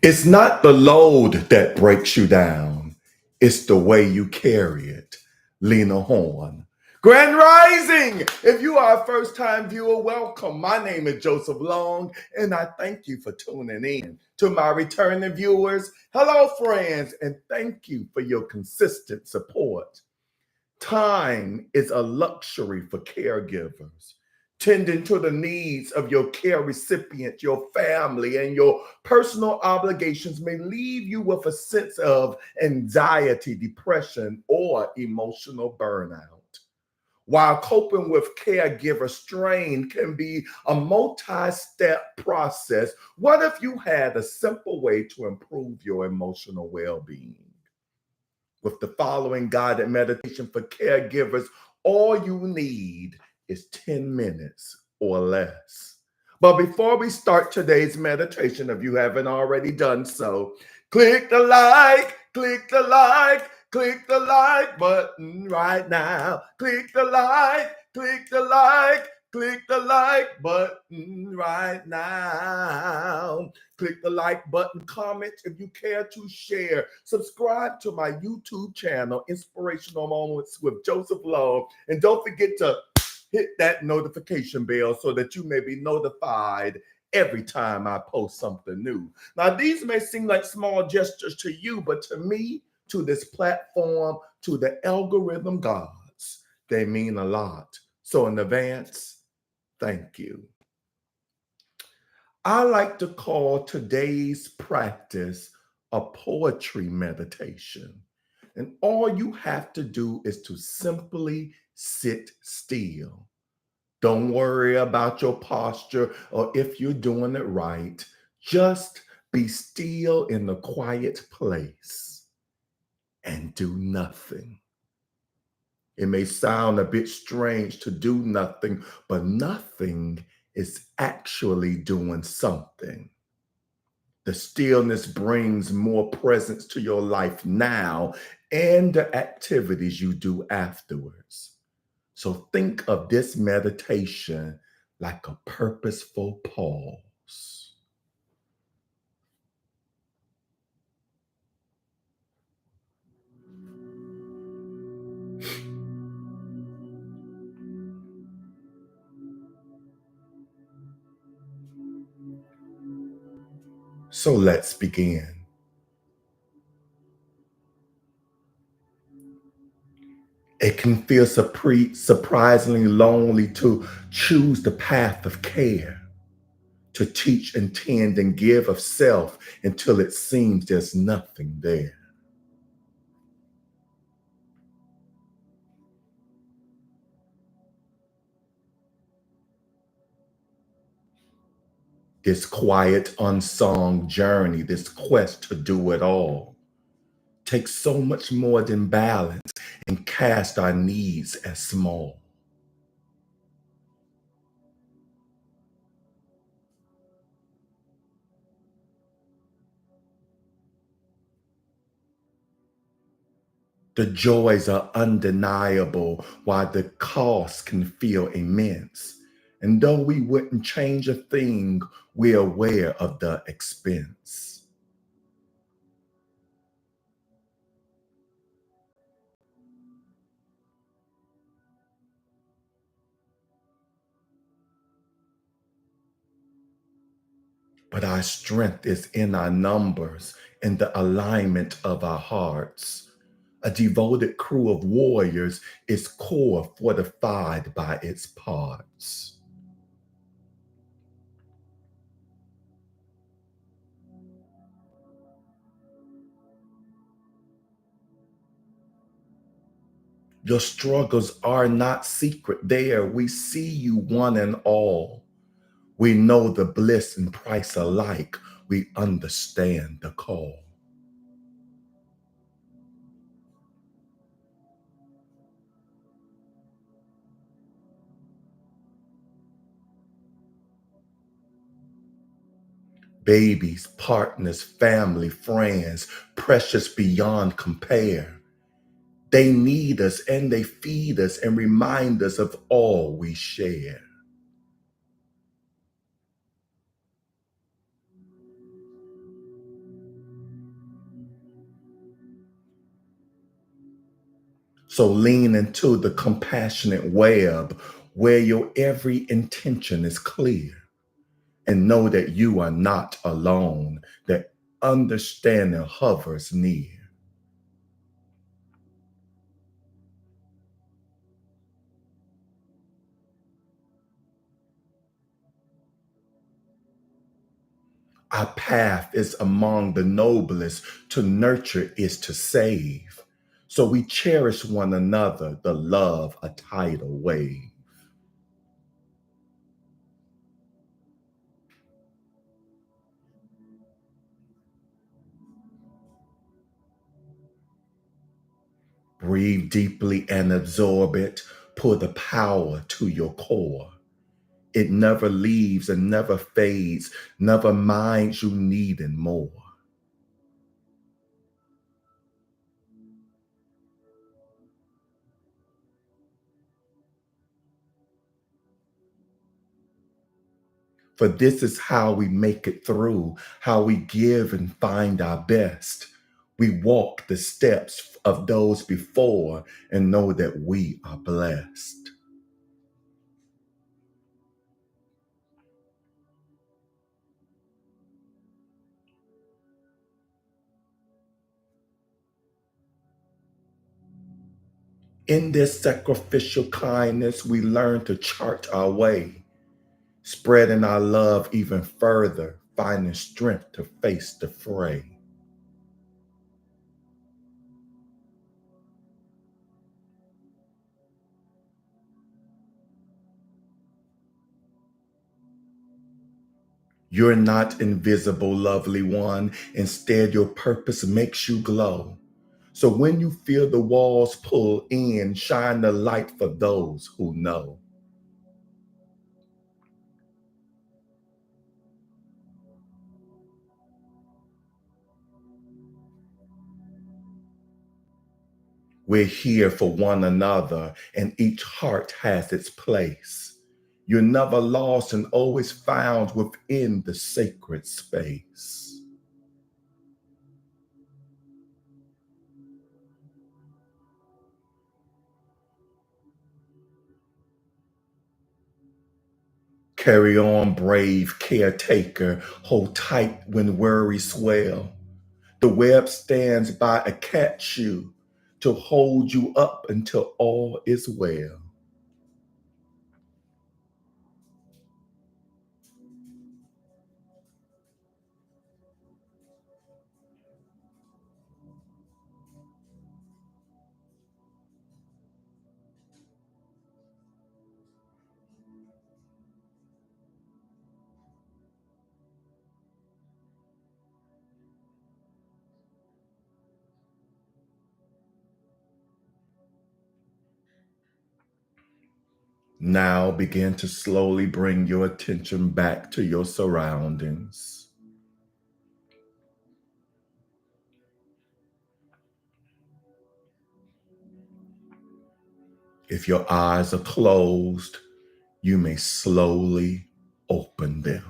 It's not the load that breaks you down, it's the way you carry it. Lena Horne. Grand Rising! If you are a first time viewer, welcome. My name is Joseph Long, and I thank you for tuning in. To my returning viewers, hello, friends, and thank you for your consistent support. Time is a luxury for caregivers. Tending to the needs of your care recipient, your family, and your personal obligations may leave you with a sense of anxiety, depression, or emotional burnout. While coping with caregiver strain can be a multi-step process, what if you had a simple way to improve your emotional well-being? With the following guided meditation for caregivers, all you need is 10 minutes or less. But before we start today's meditation, if you haven't already done so, click the like, click the like, click the like button right now. Click the like, click the like, click the like button right now. Click the like button, comment if you care to share. Subscribe to my YouTube channel, Inspirational Moments with Joseph Long. And don't forget to hit that notification bell so that you may be notified every time I post something new. Now, these may seem like small gestures to you, but to me, to this platform, to the algorithm gods, they mean a lot. So in advance, thank you. I like to call today's practice a poetry meditation. And all you have to do is to simply sit still. Don't worry about your posture or if you're doing it right. Just be still in a quiet place and do nothing. It may sound a bit strange to do nothing, but nothing is actually doing something. The stillness brings more presence to your life now and the activities you do afterwards. So think of this meditation like a purposeful pause. So let's begin. It can feel surprisingly lonely to choose the path of care, to teach and tend and give of self until it seems there's nothing there. This quiet, unsung journey, this quest to do it all, takes so much more than balance and cast our needs as small. The joys are undeniable, while the cost can feel immense. And though we wouldn't change a thing, we're aware of the expense. But our strength is in our numbers, in the alignment of our hearts. A devoted crew of warriors is core fortified by its parts. Your struggles are not secret there. We see you one and all. We know the bliss and price alike. We understand the call. Babies, partners, family, friends, precious beyond compare. They need us and they feed us and remind us of all we share. So lean into the compassionate web where your every intention is clear, and know that you are not alone, that understanding hovers near. Our path is among the noblest. To nurture is to save. So we cherish one another, the love a tidal wave. Breathe deeply and absorb it. Pour the power to your core. It never leaves and never fades, never minds you needing more. For this is how we make it through, how we give and find our best. We walk the steps of those before and know that we are blessed. In this sacrificial kindness, we learn to chart our way, spreading our love even further, finding strength to face the fray. You're not invisible, lovely one. Instead, your purpose makes you glow. So when you feel the walls pull in, shine the light for those who know. We're here for one another, and each heart has its place. You're never lost and always found within the sacred space. Carry on, brave caretaker. Hold tight when worries swell. The web stands by a catch you to hold you up until all is well. Now begin to slowly bring your attention back to your surroundings. If your eyes are closed, you may slowly open them.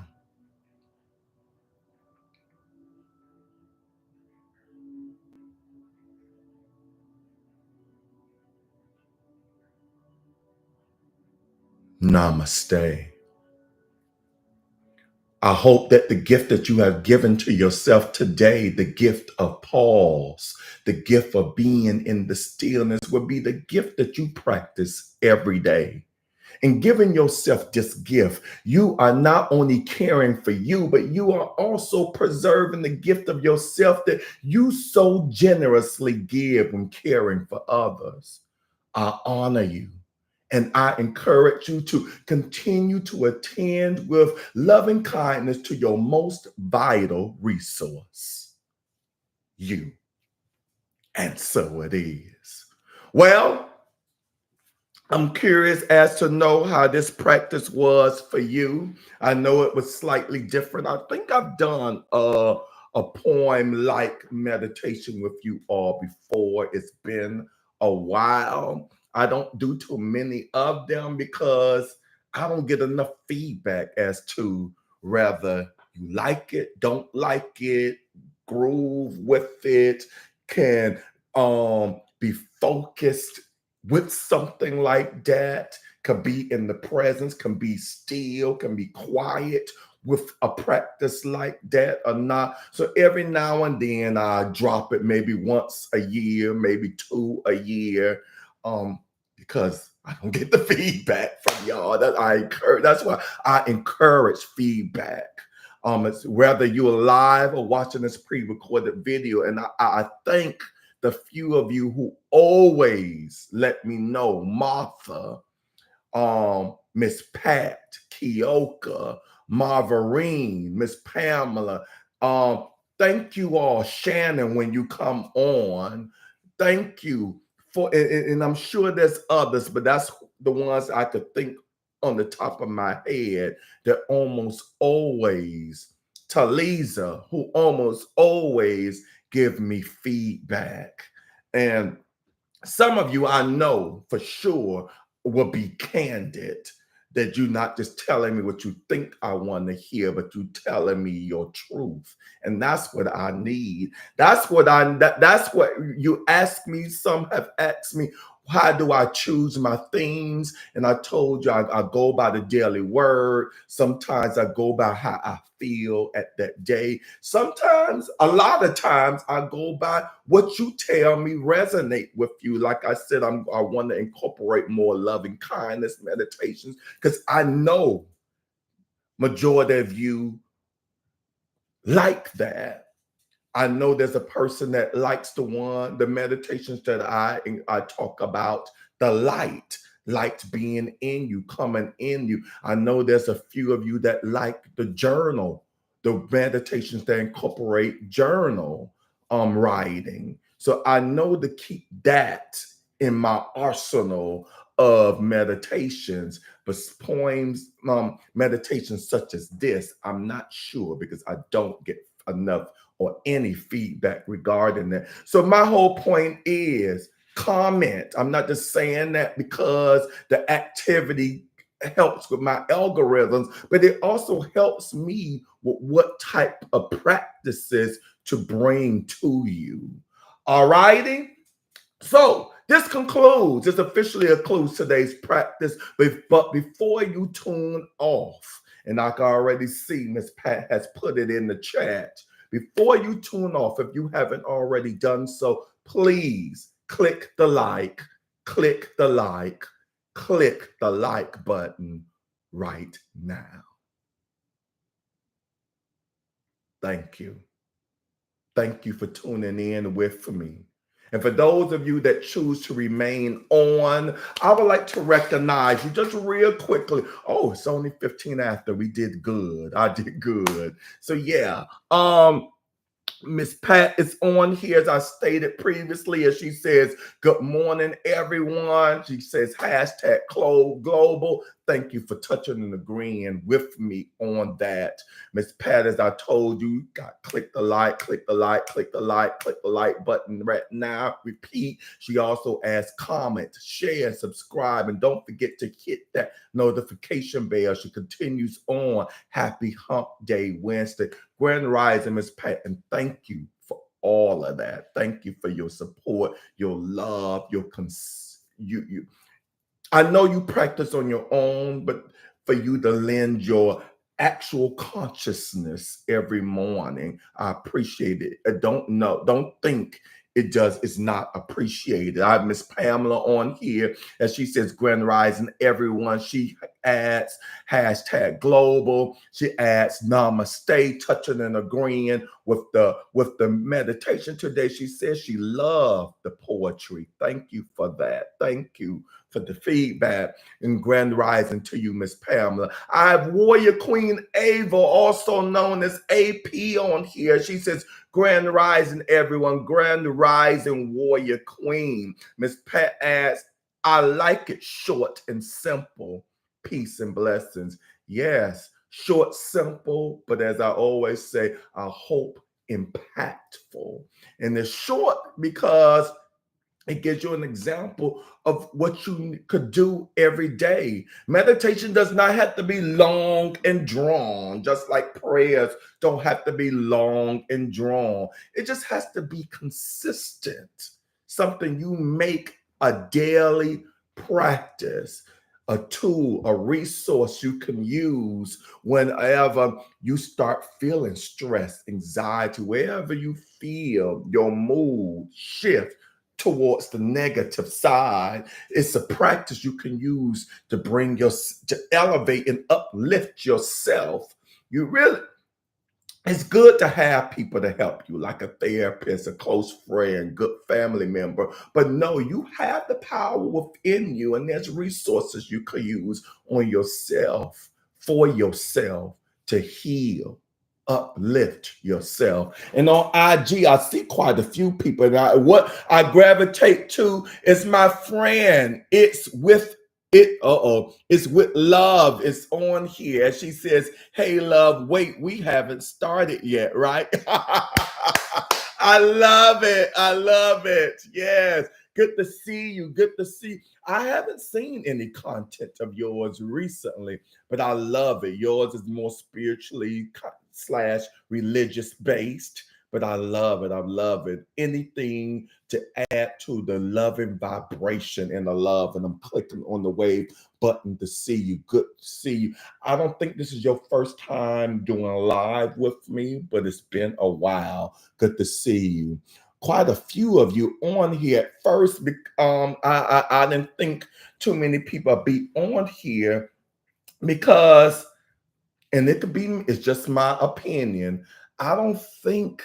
Namaste. I hope that the gift that you have given to yourself today, the gift of pause, the gift of being in the stillness, will be the gift that you practice every day. In giving yourself this gift, you are not only caring for you, but you are also preserving the gift of yourself that you so generously give when caring for others. I honor you. And I encourage you to continue to attend with loving kindness to your most vital resource, you. And so it is. Well, I'm curious as to know how this practice was for you. I know it was slightly different. I think I've done a poem like meditation with you all before. It's been a while. I don't do too many of them because I don't get enough feedback as to whether you like it, don't like it, groove with it, can be focused with something like that, can be in the presence, can be still, can be quiet with a practice like that or not. So every now and then I drop it maybe once a year, maybe two a year, because I don't get the feedback from y'all. That's why I encourage feedback. It's whether you're live or watching this pre-recorded video, and I thank the few of you who always let me know, Martha, Miss Pat, Keoka, Marvarine, Miss Pamela. Um, Thank you all, Shannon, when you come on. Thank you for, and I'm sure there's others, but that's the ones I could think on the top of my head that almost always, Taliza, who almost always give me feedback. And some of you I know for sure will be candid, that you're not just telling me what you think I want to hear, but you telling me your truth. And that's what I need. That's what you ask me. Some have asked me, how do I choose my themes? And I told you I go by the daily word. Sometimes I go by how I feel at that day. Sometimes, a lot of times, I go by what you tell me resonate with you. Like I said, I want to incorporate more loving kindness meditations, because I know majority of you like that. I know there's a person that likes the meditations that I talk about, the light being in you, coming in you. I know there's a few of you that like the journal, the meditations that incorporate journal writing. So I know to keep that in my arsenal of meditations, but poems, meditations such as this, I'm not sure, because I don't get enough or any feedback regarding that. So my whole point is comment. I'm not just saying that because the activity helps with my algorithms, but it also helps me with what type of practices to bring to you. All righty. So this concludes, this officially concludes today's practice. But before you tune off, and I can already see Miss Pat has put it in the chat, before you tune off, if you haven't already done so, please click the like, click the like, click the like button right now. Thank you. Thank you for tuning in with me. And for those of you that choose to remain on, I would like to recognize you just real quickly. Oh, it's only 15 after. We did good. I did good. So yeah. Miss Pat is on here, as I stated previously, as she says, good morning, everyone. She says, hashtag global. Thank you for touching and agreeing with me on that. Miss Pat, as I told you, got click the like, click the like, click the like, click the like button right now. Repeat. She also asks comment, share, subscribe, and don't forget to hit that notification bell. She continues on. Happy Hump Day Wednesday. Grand Rising, Miss Pat, and thank you for all of that. Thank you for your support, your love, you. I know you practice on your own, but for you to lend your actual consciousness every morning, I appreciate it. I don't think it's not appreciated. I have Miss Pamela on here, as she says, Grand Rising, everyone. She adds hashtag global. She adds namaste, touching and agreeing with the meditation today. She says she loved the poetry. Thank you for that. Thank you for the feedback. And Grand Rising to you, Miss Pamela. I have Warrior Queen Ava, also known as AP, on here. She says, Grand Rising, everyone. Grand Rising, Warrior Queen. Miss Pat adds, I like it short and simple. Peace and blessings. Yes, short, simple, but as I always say, I hope impactful. And it's short because it gives you an example of what you could do every day. Meditation does not have to be long and drawn, just like prayers don't have to be long and drawn. It just has to be consistent, something you make a daily practice, a tool, a resource you can use whenever you start feeling stress, anxiety, wherever you feel your mood shift towards the negative side. It's a practice you can use to to elevate and uplift yourself. You really It's good to have people to help you, like a therapist, a close friend, good family member. But no, you have the power within you, and there's resources you could use on yourself, for yourself, to heal, uplift yourself. And on IG, I see quite a few people. And what I gravitate to is my friend. It's with love. It's on here. And she says, "Hey, love, wait, we haven't started yet, right?" I love it. I love it. Yes. Good to see you. Good to see. I haven't seen any content of yours recently, but I love it. Yours is more spiritually slash religious based, but I love it. I love it. Anything to add to the loving vibration and the love. And I'm clicking on the wave button to see you. Good to see you. I don't think this is your first time doing a live with me, but it's been a while. Good to see you. Quite a few of you on here. At first, I didn't think too many people would be on here because, and it could be, it's just my opinion, I don't think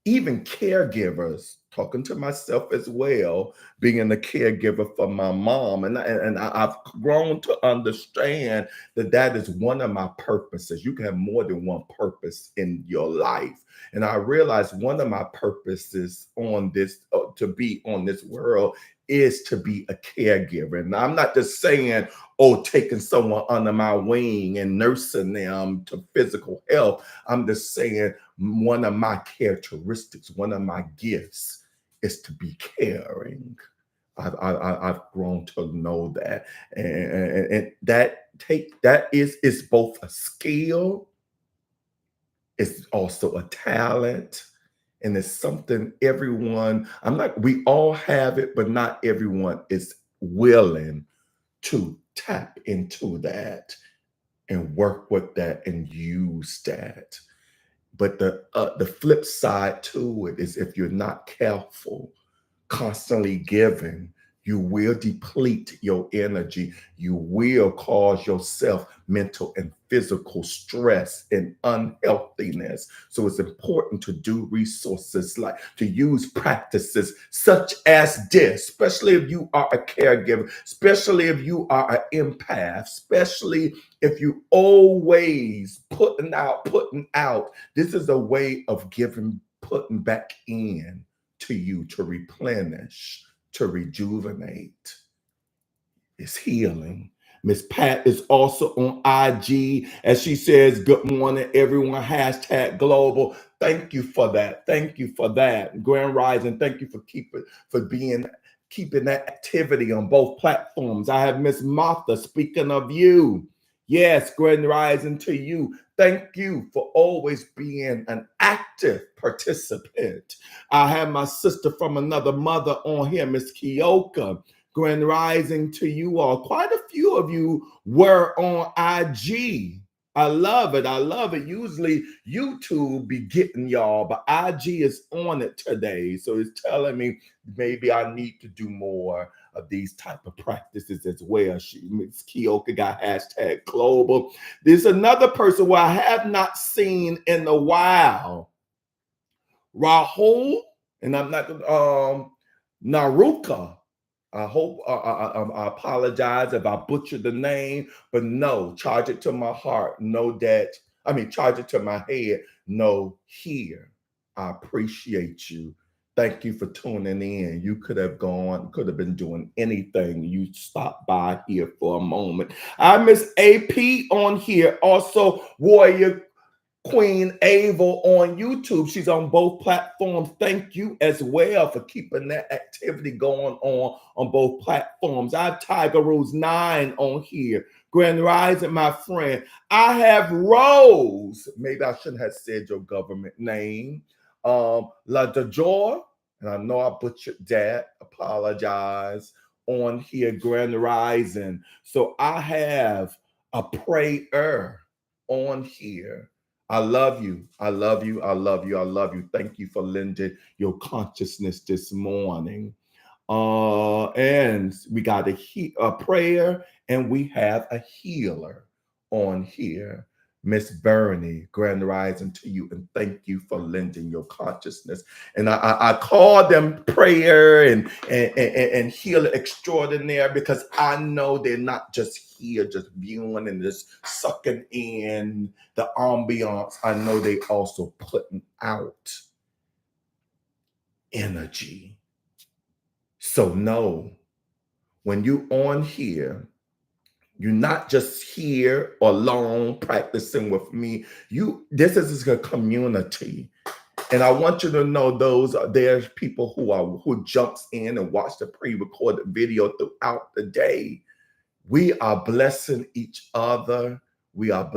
even caregivers, talking to myself as well, being a caregiver for my mom, I've grown to understand that that is one of my purposes. You can have more than one purpose in your life. And I realized one of my purposes on this, to be on this world, is to be a caregiver. And I'm not just saying, oh, taking someone under my wing and nursing them to physical health. I'm just saying one of my characteristics, one of my gifts is to be caring. I've grown to know that, and that is both a skill, it's also a talent, and it's something everyone. We all have it, but not everyone is willing to tap into that and work with that and use that. But the flip side to it is, if you're not careful, constantly giving, you will deplete your energy. You will cause yourself mental and physical stress and unhealthiness. So it's important to do resources, like to use practices such as this, especially if you are a caregiver, especially if you are an empath, especially if you always putting out. This is a way of giving, putting back in to you, to replenish, to rejuvenate. It's healing. Miss Pat is also on IG, as she says, "Good morning, everyone. Hashtag global." Thank you for that. Thank you for that. Grand Rising, thank you for keeping that activity on both platforms. I have Miss Martha, speaking of you. Yes, Grand Rising to you. Thank you for always being an active participant. I have my sister from another mother on here, Miss Kioka. Grand Rising to you all. Quite a few of you were on IG. I love it. I love it. Usually YouTube be getting y'all, but IG is on it today. So it's telling me maybe I need to do more of these type of practices as well. Miss Kioka got hashtag global. There's another person who I have not seen in a while. Rahul, and I'm not Naruka. I hope I apologize if I butchered the name, but no, charge it to my heart. Know that, charge it to my head. Know here, I appreciate you. Thank you for tuning in. You could have been doing anything. You stopped by here for a moment. I miss AP on here. Also, Warrior Queen Ava on YouTube. She's on both platforms. Thank you as well for keeping that activity going on both platforms. I have Tiger 9 on here. Grand Rising, my friend. I have Rose. Maybe I shouldn't have said your government name. La DeJoy, and I know I butchered that. Apologize. on here, Grand Rising. So I have a prayer on here. I love you. I love you. I love you. I love you. Thank you for lending your consciousness this morning. And we got a prayer, and we have a healer on here. Miss Bernie, Grand Rising to you, and thank you for lending your consciousness. And I call them prayer and healer extraordinaire because I know they're not just here, just viewing and just sucking in the ambiance. I know they also putting out energy. So no, when you on here, you're not just here alone practicing with me. This is a community. And I want you to know there's people who jumps in and watch the pre-recorded video throughout the day. We are blessing each other. We are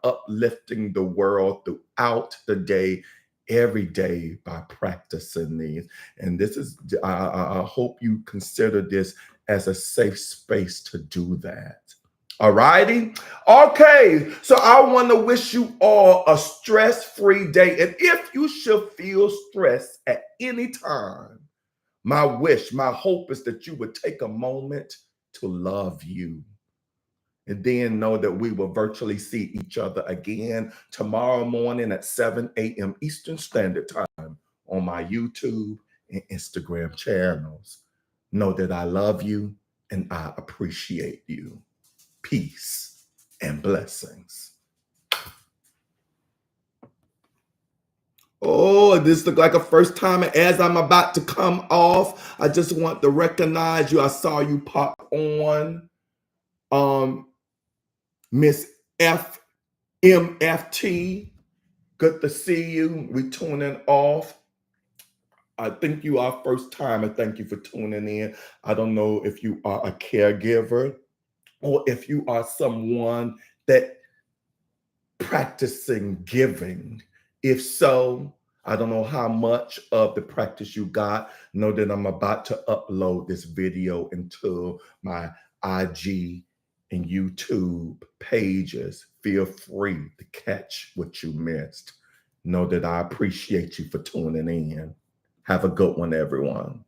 uplifting the world throughout the day, every day by practicing these. And this is, I hope you consider this as a safe space to do that. All righty. Okay. So I want to wish you all a stress-free day. And if you should feel stressed at any time, my wish, my hope is that you would take a moment to love you. And then know that we will virtually see each other again tomorrow morning at 7 a.m. Eastern Standard Time on my YouTube and Instagram channels. Know that I love you and I appreciate you. Peace and blessings. Oh, this looks like a first time. As I'm about to come off, I just want to recognize you. I saw you pop on. Miss FMFT, good to see you. We tuning off. I think you are first time, and thank you for tuning in. I don't know if you are a caregiver or if you are someone that practicing giving. If so, I don't know how much of the practice you got. Know that I'm about to upload this video into my IG and YouTube pages. Feel free to catch what you missed. Know that I appreciate you for tuning in. Have a good one, everyone.